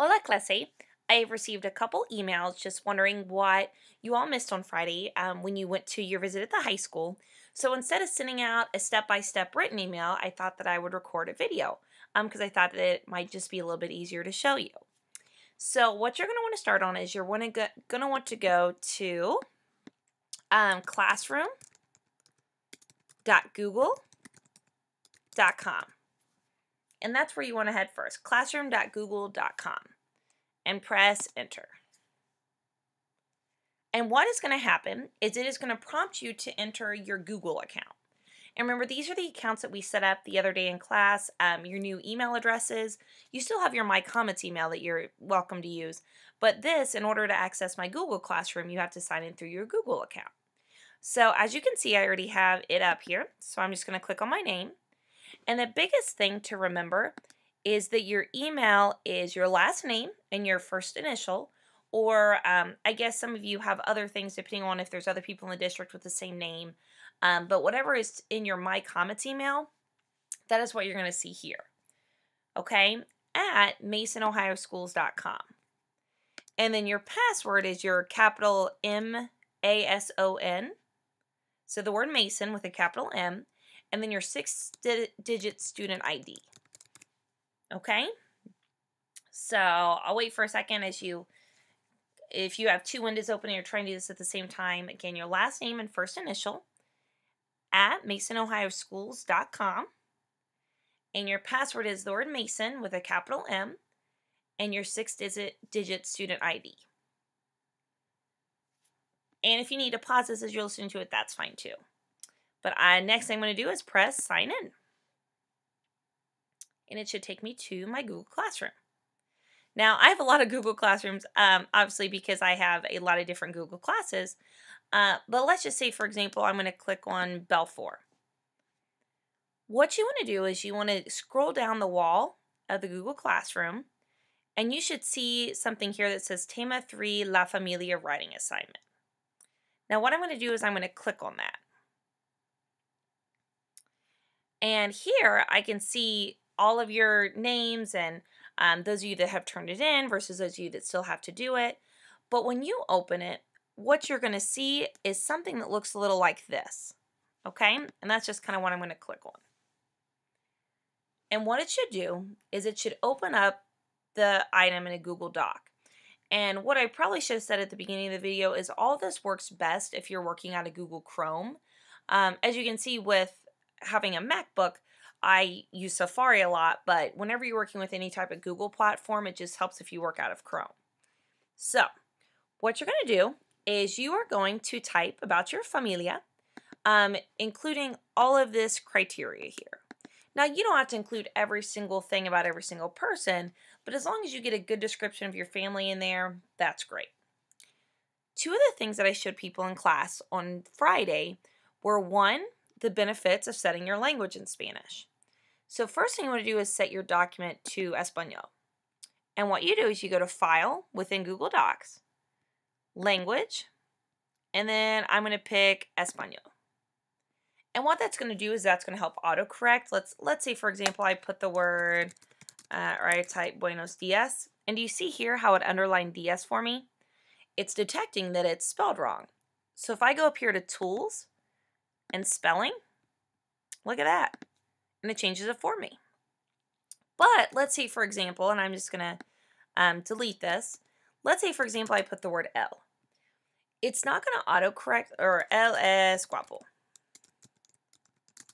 Hola, clase. I have received a couple emails just wondering what you all missed on Friday when you went to your visit at the high school. So instead of sending out a step-by-step written email, I thought that I would record a video because I thought that it might just be a little bit easier to show you. So what you're going to want to start on is you're going to want to go to classroom.google.com. And that's where you want to head first, classroom.google.com, and press enter. And what is going to happen is it is going to prompt you to enter your Google account. And remember, these are the accounts that we set up the other day in class, your new email addresses. You still have your My Comments email that you're welcome to use. But this, in order to access my Google Classroom, you have to sign in through your Google account. So as you can see, I already have it up here. So I'm just going to click on my name. And the biggest thing to remember is that your email is your last name and your first initial, or I guess some of you have other things depending on if there's other people in the district with the same name. But whatever is in your My Comments email, that is what you're going to see here. Okay? At masonohioschools.com. And then your password is your capital MASON. So the word Mason with a capital M. And then your 6-digit student ID. Okay? So I'll wait for a second if you have two windows open and you're trying to do this at the same time. Again, your last name and first initial at masonohioschools.com. And your password is the word Mason with a capital M and your 6-digit student ID. And if you need to pause this as you're listening to it, that's fine too. But next thing I'm going to do is press sign in. And it should take me to my Google Classroom. Now, I have a lot of Google Classrooms, obviously because I have a lot of different Google classes. But let's just say, for example, I'm going to click on Bell 4. What you want to do is you want to scroll down the wall of the Google Classroom, and you should see something here that says Tema 3 La Familia Writing Assignment. Now, what I'm going to do is I'm going to click on that. And here I can see all of your names and those of you that have turned it in versus those of you that still have to do it. But when you open it, what you're going to see is something that looks a little like this. Okay? And that's just kind of what I'm going to click on. And what it should do is it should open up the item in a Google Doc. And what I probably should have said at the beginning of the video is all this works best if you're working out of Google Chrome. As you can see with having a MacBook, I use Safari a lot, but whenever you're working with any type of Google platform, it just helps if you work out of Chrome. So, what you're going to do is you are going to type about your familia, including all of this criteria here. Now, you don't have to include every single thing about every single person, but as long as you get a good description of your family in there, that's great. Two of the things that I showed people in class on Friday were, one, the benefits of setting your language in Spanish. So first thing you want to do is set your document to Espanol. And what you do is you go to File within Google Docs, Language, and then I'm going to pick Espanol. And what that's going to do is that's going to help autocorrect. Let's say, for example, I put the word, or I type Buenos Dias. And do you see here how it underlined Dias for me? It's detecting that it's spelled wrong. So if I go up here to Tools and Spelling, look at that. And it changes it for me. But let's say, for example, and I'm just going to delete this. Let's say, for example, I put the word L. It's not going to autocorrect, or El es guapo.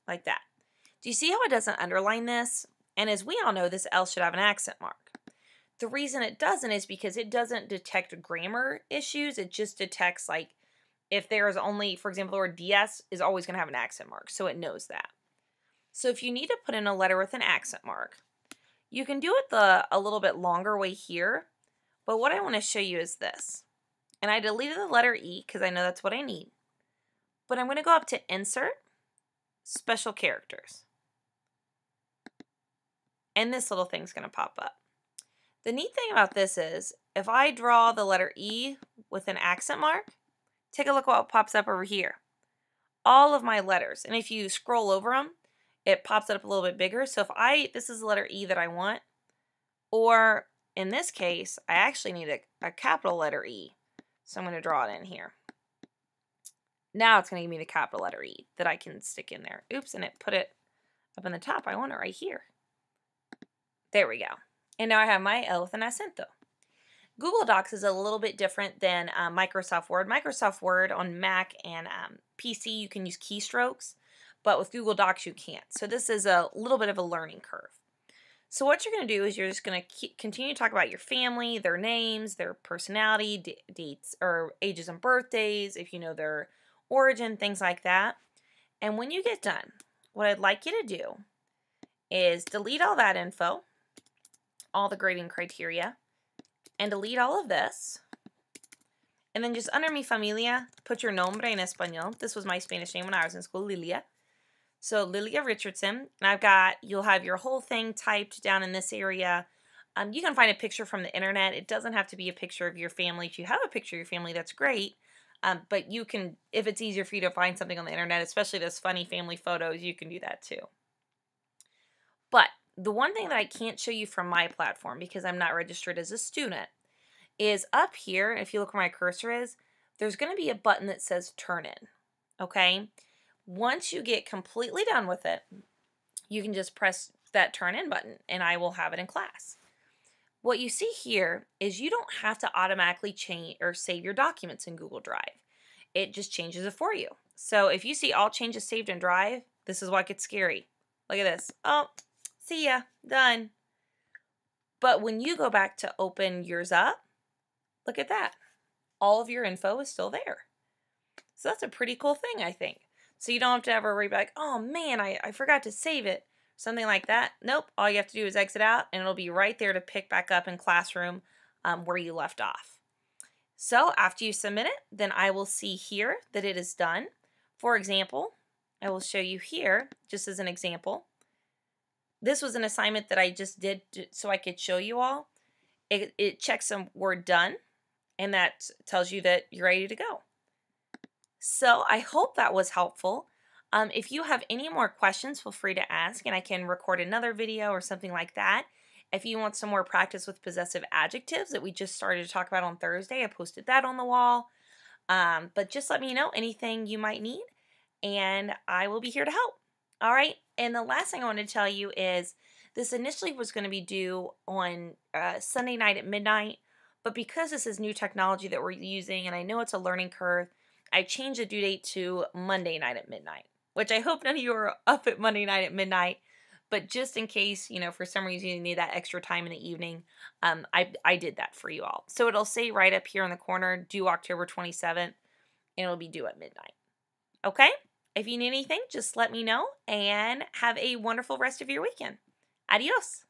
Like that. Do you see how it doesn't underline this? And as we all know, this L should have an accent mark. The reason it doesn't is because it doesn't detect grammar issues. It just detects, like, if there is only, for example, the word DS is always going to have an accent mark, so it knows that. So if you need to put in a letter with an accent mark, you can do it a little bit longer way here, but what I want to show you is this. And I deleted the letter E because I know that's what I need. But I'm going to go up to Insert, Special Characters. And this little thing's going to pop up. The neat thing about this is, if I draw the letter E with an accent mark, take a look at what pops up over here. All of my letters. And if you scroll over them, it pops it up a little bit bigger. So if this is the letter E that I want, or in this case, I actually need a capital letter E. So I'm going to draw it in here. Now it's going to give me the capital letter E that I can stick in there. Oops, and it put it up in the top. I want it right here. There we go. And now I have my L with an acento. Google Docs is a little bit different than Microsoft Word. Microsoft Word on Mac and PC, you can use keystrokes, but with Google Docs, you can't. So this is a little bit of a learning curve. So what you're going to do is you're just going to continue to talk about your family, their names, their personality, dates or ages and birthdays, if you know their origin, things like that. And when you get done, what I'd like you to do is delete all that info, all the grading criteria, and delete all of this. And then just under mi familia, put your nombre en español. This was my Spanish name when I was in school, Lilia. So Lilia Richardson. And you'll have your whole thing typed down in this area. You can find a picture from the internet. It doesn't have to be a picture of your family. If you have a picture of your family, that's great. But you can, if it's easier for you to find something on the internet, especially those funny family photos, you can do that too. But the one thing that I can't show you from my platform because I'm not registered as a student is up here, if you look where my cursor is, there's going to be a button that says turn in, okay? Once you get completely done with it, you can just press that turn in button and I will have it in class. What you see here is you don't have to automatically change or save your documents in Google Drive. It just changes it for you. So if you see all changes saved in Drive, this is what gets scary. Look at this. Oh, see ya, done. But when you go back to open yours up, look at that. All of your info is still there. So that's a pretty cool thing, I think. So you don't have to ever worry about, like, oh man, I forgot to save it. Something like that. Nope. All you have to do is exit out and it'll be right there to pick back up in classroom where you left off. So after you submit it, then I will see here that it is done. For example, I will show you here, just as an example. This was an assignment that I just did so I could show you all. It checks some word done, and that tells you that you're ready to go. So I hope that was helpful. If you have any more questions, feel free to ask, and I can record another video or something like that. If you want some more practice with possessive adjectives that we just started to talk about on Thursday, I posted that on the wall. But just let me know anything you might need, and I will be here to help. All right, and the last thing I want to tell you is this initially was going to be due on Sunday night at midnight, but because this is new technology that we're using, and I know it's a learning curve, I changed the due date to Monday night at midnight, which I hope none of you are up at Monday night at midnight, but just in case, for some reason you need that extra time in the evening, I did that for you all. So it'll say right up here in the corner, due October 27th, and it'll be due at midnight. Okay? If you need anything, just let me know, and have a wonderful rest of your weekend. Adios.